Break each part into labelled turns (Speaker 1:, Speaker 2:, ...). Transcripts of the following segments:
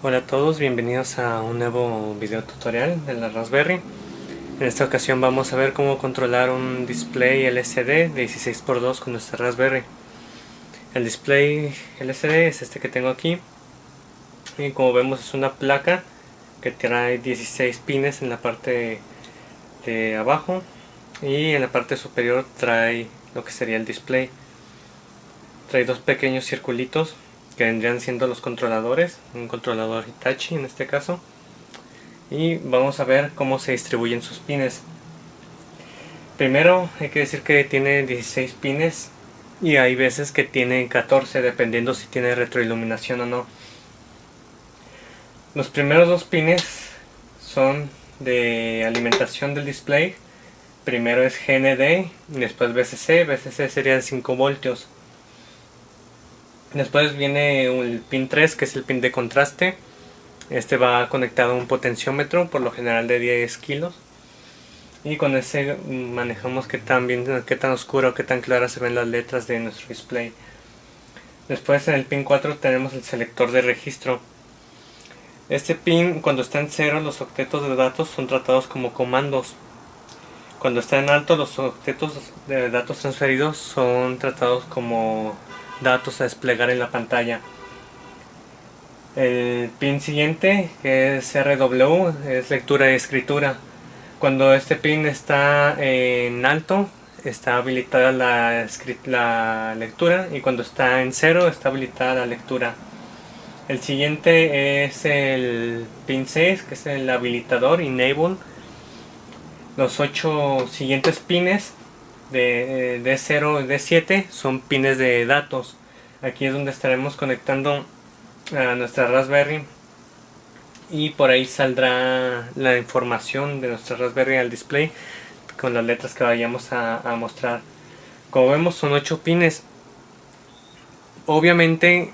Speaker 1: Hola a todos, bienvenidos a un nuevo video tutorial de la Raspberry. En esta ocasión vamos a ver cómo controlar un display LCD de 16x2 con nuestra Raspberry. El display LCD es este que tengo aquí y como vemos es una placa que trae 16 pines en la parte de abajo y en la parte superior trae lo que sería el display. Trae dos pequeños circulitos que vendrían siendo los controladores, un controlador Hitachi en este caso, y vamos a ver cómo se distribuyen sus pines. Primero hay que decir que tiene 16 pines y hay veces que tiene 14 dependiendo si tiene retroiluminación o no. Los primeros dos pines son de alimentación del display. Primero es GND y después VCC. VCC serían 5 voltios. Después viene el pin 3, que es el pin de contraste. Este va conectado a un potenciómetro, por lo general de 10 kilos. Y con ese manejamos qué tan oscuro o qué tan claras se ven las letras de nuestro display. Después en el pin 4 tenemos el selector de registro. Este pin, cuando está en cero, los octetos de datos son tratados como comandos. Cuando está en alto, los octetos de datos transferidos son tratados como datos a desplegar en la pantalla. El pin siguiente, que es RW, es lectura y escritura. Cuando este pin está en alto, está habilitada la lectura, y cuando está en cero, está habilitada la lectura. El siguiente es el pin 6, que es el habilitador, Enable. Los 8 siguientes pines de D0 y D7 son pines de datos. Aquí es donde estaremos conectando a nuestra Raspberry y por ahí saldrá la información de nuestra Raspberry al display con las letras que vayamos a mostrar. Como vemos son 8 pines. Obviamente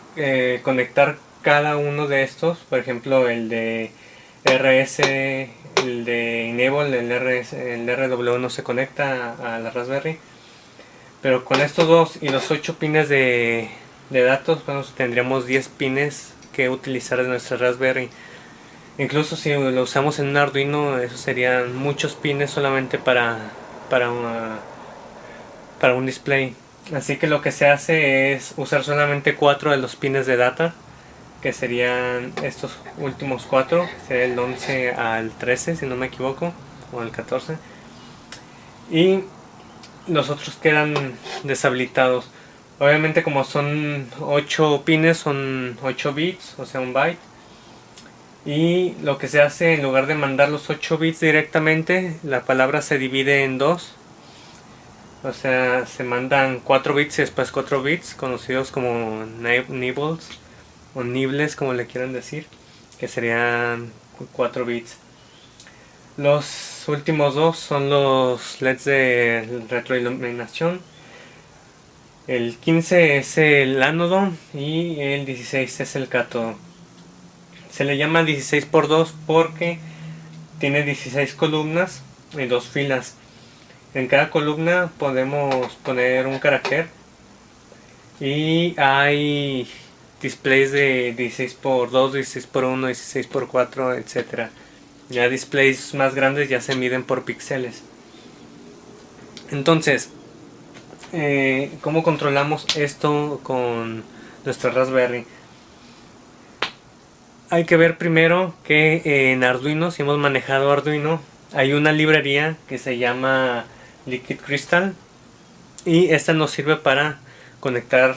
Speaker 1: conectar cada uno de estos, por ejemplo el de RS, el de Enable, el RW no se conecta a la Raspberry, pero con estos dos y los 8 pines de datos, bueno, tendríamos 10 pines que utilizar de nuestra Raspberry. Incluso si lo usamos en un Arduino, eso serían muchos pines solamente para un display. Así que lo que se hace es usar solamente 4 de los pines de data, que serían estos últimos 4, sería el 11 al 13 si no me equivoco, o el 14, y los otros quedan deshabilitados. Obviamente como son 8 pines, son 8 bits, o sea un byte, y lo que se hace, en lugar de mandar los 8 bits directamente, la palabra se divide en 2. O sea, se mandan 4 bits y después 4 bits, conocidos como nibbles o nibles, como le quieran decir, que serían 4 bits. Los últimos dos son los LEDs de retroiluminación. El 15 es el ánodo y el 16 es el cátodo. Se le llama 16x2 porque tiene 16 columnas y 2 filas. En cada columna podemos poner un carácter y hay displays de 16x2, 16x1, 16x4, etc. Ya displays más grandes ya se miden por píxeles. Entonces, ¿cómo controlamos esto con nuestra Raspberry? Hay que ver primero que en Arduino, si hemos manejado Arduino, hay una librería que se llama Liquid Crystal, y esta nos sirve para conectar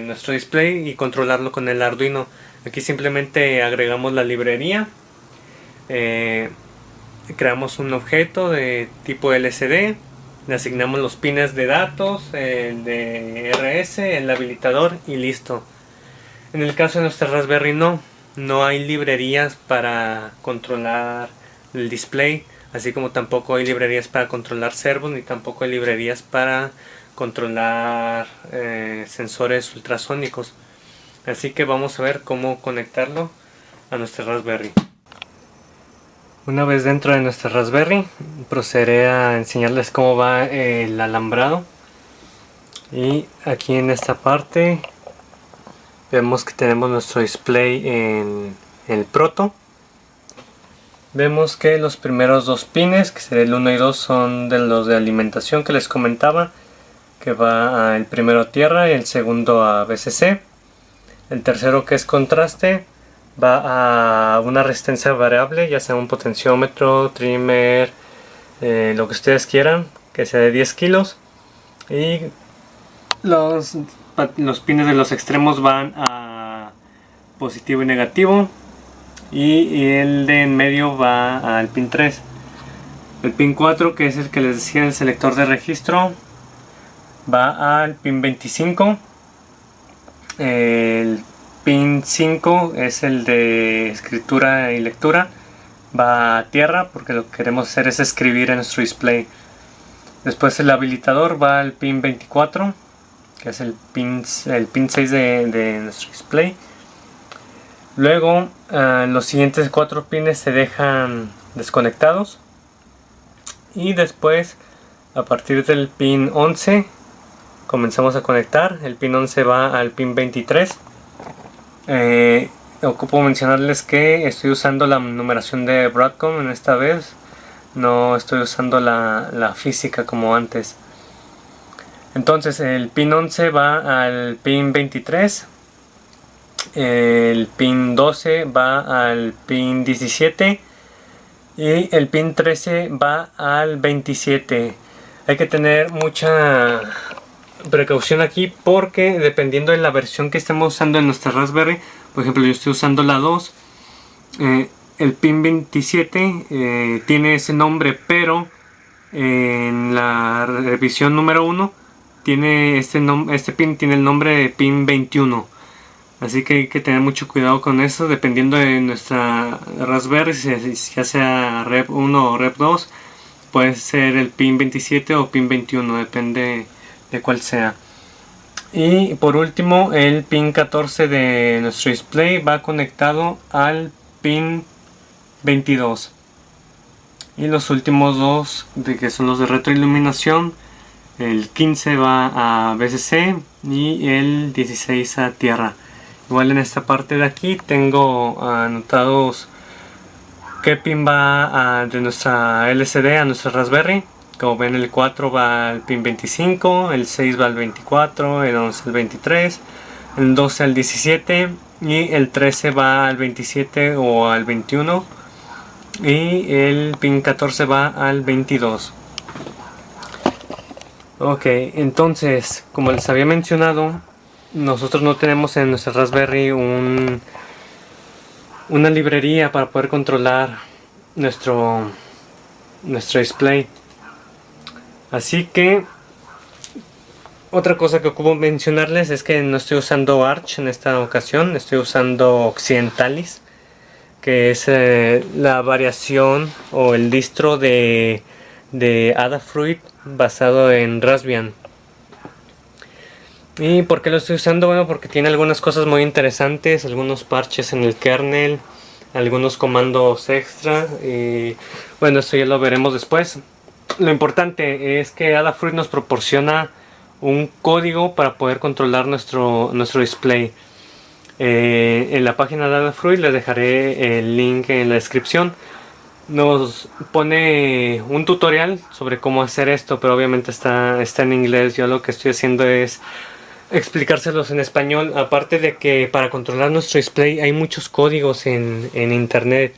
Speaker 1: nuestro display y controlarlo con el Arduino. Aquí simplemente agregamos la librería, creamos un objeto de tipo LCD, le asignamos los pines de datos, el de RS, el habilitador y listo. En el caso de nuestra Raspberry no hay librerías para controlar el display, así como tampoco hay librerías para controlar servos, ni tampoco hay librerías para controlar sensores ultrasónicos. Así que vamos a ver cómo conectarlo a nuestra Raspberry. Una vez dentro de nuestra Raspberry, procederé a enseñarles cómo va el alambrado. Y aquí en esta parte vemos que tenemos nuestro display en el proto. Vemos que los primeros dos pines, que sería el 1 y 2, son de los de alimentación que les comentaba, que va el primero a tierra y el segundo a VCC. El tercero, que es contraste, va a una resistencia variable, ya sea un potenciómetro, trimmer, lo que ustedes quieran, que sea de 10 kilos. Y los pines de los extremos van a positivo y negativo, y el de en medio va al pin 3. El pin 4, que es el que les decía, el selector de registro, va al pin 25. El pin 5 es el de escritura y lectura, va a tierra porque lo que queremos hacer es escribir en nuestro display. Después el habilitador va al pin 24, que es el pin 6 de nuestro display. Luego los siguientes 4 pines se dejan desconectados, y después a partir del pin 11 comenzamos a conectar. El pin 11 va al pin 23. Ocupo mencionarles que estoy usando la numeración de Broadcom en esta vez, no estoy usando la física como antes. Entonces el pin 11 va al pin 23, el pin 12 va al pin 17 y el pin 13 va al 27. Hay que tener mucha precaución aquí porque dependiendo de la versión que estemos usando en nuestra Raspberry, por ejemplo yo estoy usando la 2, el pin 27 tiene ese nombre, pero en la revisión número 1 tiene este pin tiene el nombre de pin 21. Así que hay que tener mucho cuidado con eso, dependiendo de nuestra Raspberry, ya sea Rep 1 o Rep 2, puede ser el pin 27 o pin 21, depende de cuál sea. Y por último, el pin 14 de nuestro display va conectado al pin 22. Y los últimos dos, que son los de retroiluminación, el 15 va a VCC y el 16 a tierra. Igual en esta parte de aquí tengo anotados qué pin va de nuestra LCD a nuestra Raspberry. Como ven, el 4 va al pin 25, el 6 va al 24, el 11 al 23, el 12 al 17 y el 13 va al 27 o al 21 y el pin 14 va al 22. Ok, entonces, como les había mencionado, nosotros no tenemos en nuestra Raspberry una librería para poder controlar nuestro display. Así que otra cosa que ocupo mencionarles es que no estoy usando Arch en esta ocasión, estoy usando Occidentalis, que es la variación o el distro de Adafruit basado en Raspbian. ¿Y por qué lo estoy usando? Bueno, porque tiene algunas cosas muy interesantes, algunos parches en el kernel, algunos comandos extra, y bueno, esto ya lo veremos después. Lo importante es que Adafruit nos proporciona un código para poder controlar nuestro display. En la página de Adafruit les dejaré el link en la descripción. Nos pone un tutorial sobre cómo hacer esto, pero obviamente está en inglés. Yo lo que estoy haciendo es explicárselos en español, aparte de que para controlar nuestro display hay muchos códigos en internet,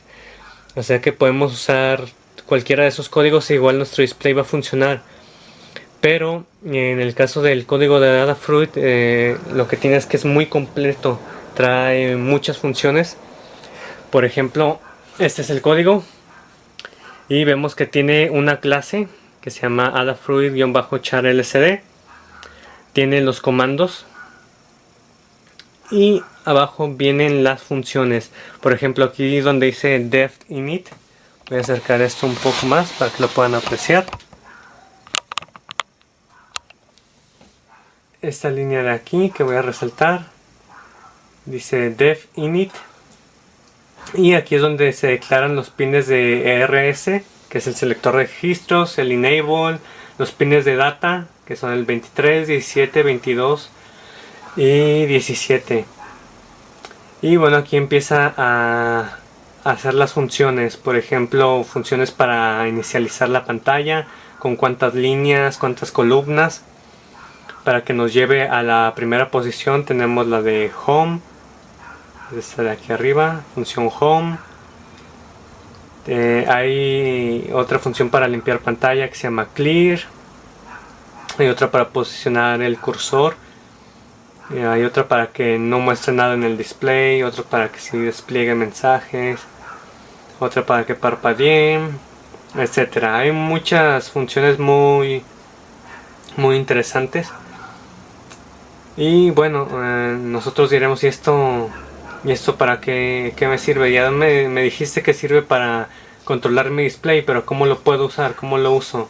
Speaker 1: o sea que podemos usar cualquiera de esos códigos e igual nuestro display va a funcionar. Pero en el caso del código de Adafruit, lo que tiene es que es muy completo, trae muchas funciones. Por ejemplo, este es el código y vemos que tiene una clase que se llama Adafruit-char LCD. Tiene los comandos y abajo vienen las funciones. Por ejemplo, aquí donde dice def init, voy a acercar esto un poco más para que lo puedan apreciar. Esta línea de aquí que voy a resaltar dice def init, y aquí es donde se declaran los pines de ERS, que es el selector de registros, el enable, los pines de data, que son el 23, 17, 22 y 17. Y bueno, aquí empieza a hacer las funciones, por ejemplo, funciones para inicializar la pantalla, con cuántas líneas, cuántas columnas. Para que nos lleve a la primera posición tenemos la de Home, esta de aquí arriba, función Home. Hay otra función para limpiar pantalla que se llama Clear. Hay otra para posicionar el cursor. Hay otra para que no muestre nada en el display. Otra para que sí despliegue mensajes. Otra para que parpadeen, etcétera. Hay muchas funciones muy interesantes. Y bueno, nosotros diremos, ¿y esto para qué me sirve? Ya me dijiste que sirve para controlar mi display, pero ¿cómo lo puedo usar? ¿Cómo lo uso?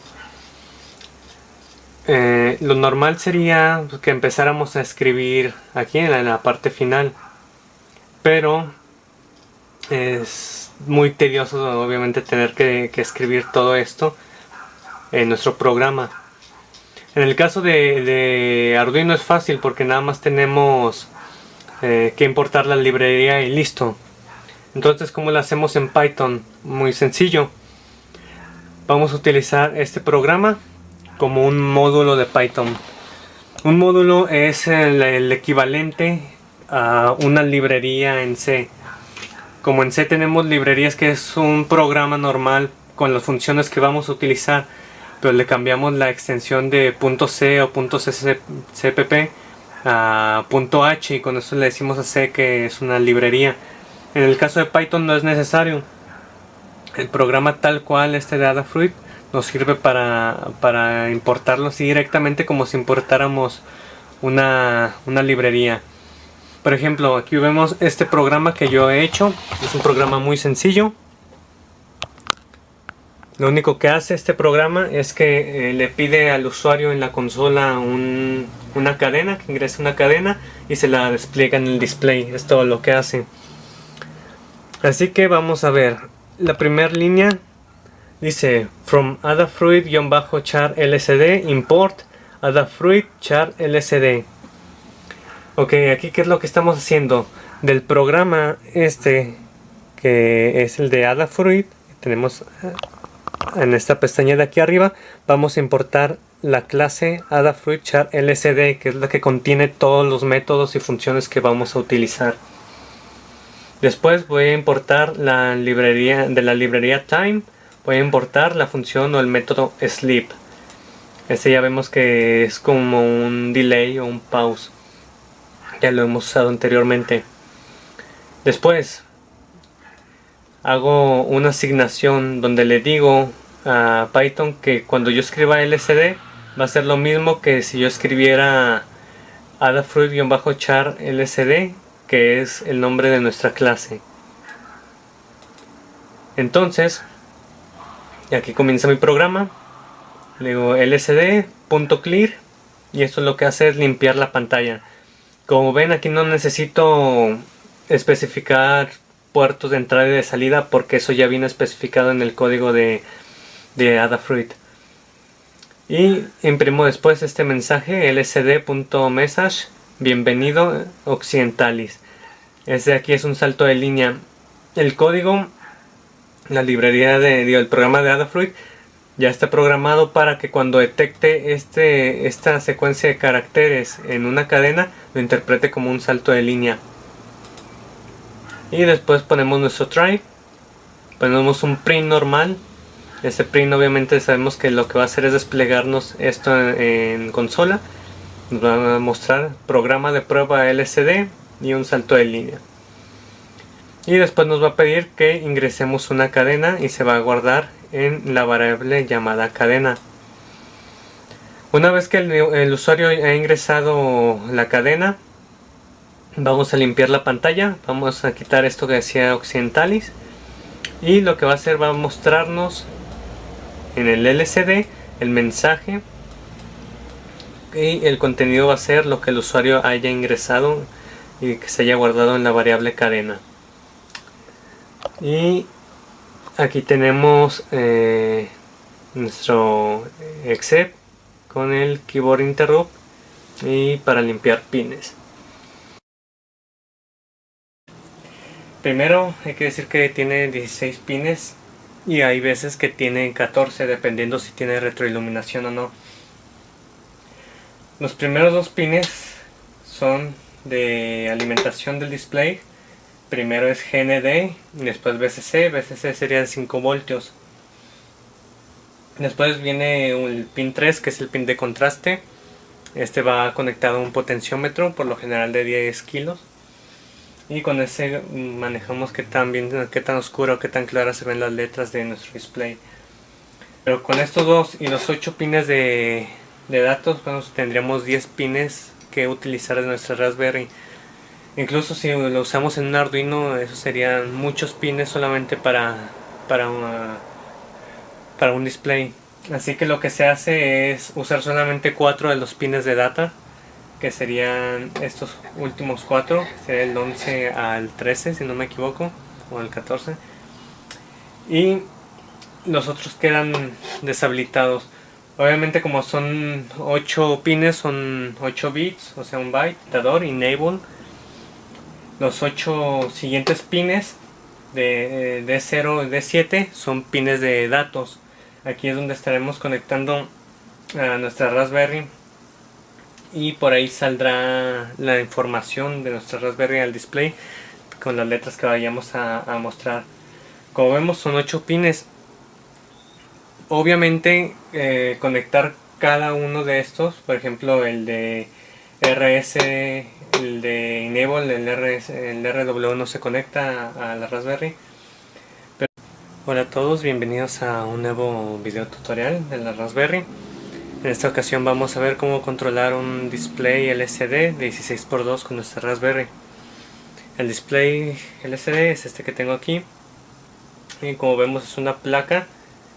Speaker 1: Lo normal sería que empezáramos a escribir aquí en la parte final, pero es muy tedioso obviamente tener que escribir todo esto en nuestro programa. En el caso de Arduino es fácil porque nada más tenemos que importar la librería y listo. Entonces, ¿cómo lo hacemos en Python? Muy sencillo. Vamos a utilizar este programa como un módulo de Python. Un módulo es el equivalente a una librería en C. Como en C tenemos librerías, que es un programa normal con las funciones que vamos a utilizar, pero le cambiamos la extensión de .c o .cpp a .h, y con eso le decimos a C que es una librería. En el caso de Python no es necesario. El programa tal cual, este de Adafruit, nos sirve para importarlo así directamente, como si importáramos una librería. Por ejemplo, aquí vemos este programa que yo he hecho. Es un programa muy sencillo. Lo único que hace este programa es que le pide al usuario en la consola una cadena, que ingrese una cadena y se la despliega en el display. Es todo lo que hace. Así que vamos a ver. La primera línea dice from Adafruit-char lsd import Adafruit-char lsd. Ok, aquí qué es lo que estamos haciendo. Del programa este, que es el de Adafruit, tenemos en esta pestaña de aquí arriba, vamos a importar la clase Adafruit-char lsd, que es la que contiene todos los métodos y funciones que vamos a utilizar. Después voy a importar la librería time. Voy a importar la función o el método sleep. Este ya vemos que es como un delay o un pause. Ya lo hemos usado anteriormente. Después hago una asignación donde le digo a Python que cuando yo escriba lsd va a ser lo mismo que si yo escribiera Adafruit-char lsd, que es el nombre de nuestra clase. Entonces, aquí comienza mi programa. Le digo lsd.clear y esto lo que hace es limpiar la pantalla. Como ven, aquí no necesito especificar puertos de entrada y de salida, porque eso ya viene especificado en el código de Adafruit. Y imprimo después este mensaje lsd.message bienvenido Occidentalis. Este de aquí es un salto de línea. El código, la librería el programa de Adafruit ya está programado para que cuando detecte esta secuencia de caracteres en una cadena, lo interprete como un salto de línea. Y después ponemos nuestro try, ponemos un print normal. Este print obviamente sabemos que lo que va a hacer es desplegarnos esto en consola. Nos va a mostrar programa de prueba LCD y un salto de línea. Y después nos va a pedir que ingresemos una cadena y se va a guardar en la variable llamada cadena. Una vez que el usuario ha ingresado la cadena, vamos a limpiar la pantalla. Vamos a quitar esto que decía Occidentalis. Y lo que va a hacer, va a mostrarnos en el LCD el mensaje. Y el contenido va a ser lo que el usuario haya ingresado y que se haya guardado en la variable cadena. Y aquí tenemos nuestro exec con el keyboard interrupt y para limpiar pines. Primero hay que decir que tiene 16 pines y hay veces que tiene 14 dependiendo si tiene retroiluminación o no. Los primeros dos pines son de alimentación del display. Primero es GND y después VCC. VCC serían 5 voltios. Después viene el pin 3, que es el pin de contraste. Este va conectado a un potenciómetro, por lo general de 10 kilos. Y con ese manejamos qué tan oscuro o qué tan claras se ven las letras de nuestro display. Pero con estos dos y los 8 pines de datos, bueno, tendríamos 10 pines que utilizar de nuestra Raspberry. Incluso si lo usamos en un Arduino, eso serían muchos pines solamente para un display. Así que lo que se hace es usar solamente 4 de los pines de data, que serían estos últimos 4, sería el 11 al 13 si no me equivoco, o el 14, y los otros quedan deshabilitados. Obviamente, como son 8 pines, son 8 bits, o sea un byte, dador, enable. Los 8 siguientes pines de D0 y D7 son pines de datos. Aquí es donde estaremos conectando a nuestra Raspberry y por ahí saldrá la información de nuestra Raspberry al display con las letras que vayamos a mostrar. Como vemos, son 8 pines. Obviamente conectar cada uno de estos, por ejemplo el de RS, el de Enable, el RW no se conecta a la Raspberry. Hola a todos, bienvenidos a un nuevo video tutorial de la Raspberry. En esta ocasión vamos a ver cómo controlar un display LCD de 16x2 con nuestra Raspberry. El display LCD es este que tengo aquí, y como vemos es una placa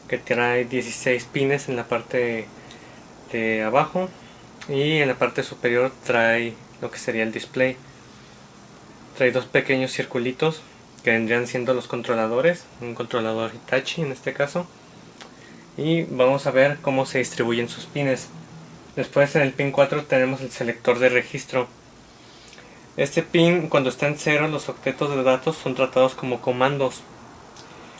Speaker 1: que trae 16 pines en la parte de abajo, y en la parte superior trae lo que sería el display. Trae dos pequeños circulitos que vendrían siendo los controladores, un controlador Hitachi en este caso, y vamos a ver cómo se distribuyen sus pines. Después en el pin 4 tenemos el selector de registro. Este pin, cuando está en 0, los octetos de datos son tratados como comandos.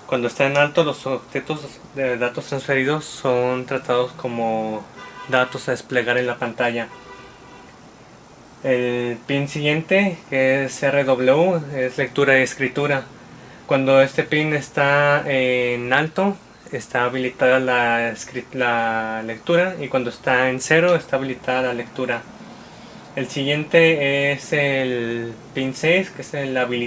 Speaker 1: Cuando está en alto, los octetos de datos transferidos son tratados como datos a desplegar en la pantalla. El pin siguiente, que es RW, es lectura y escritura. Cuando este pin está en alto, está habilitada la lectura, y cuando está en 0 está habilitada la lectura. El siguiente es el pin 6, que es el habilitador.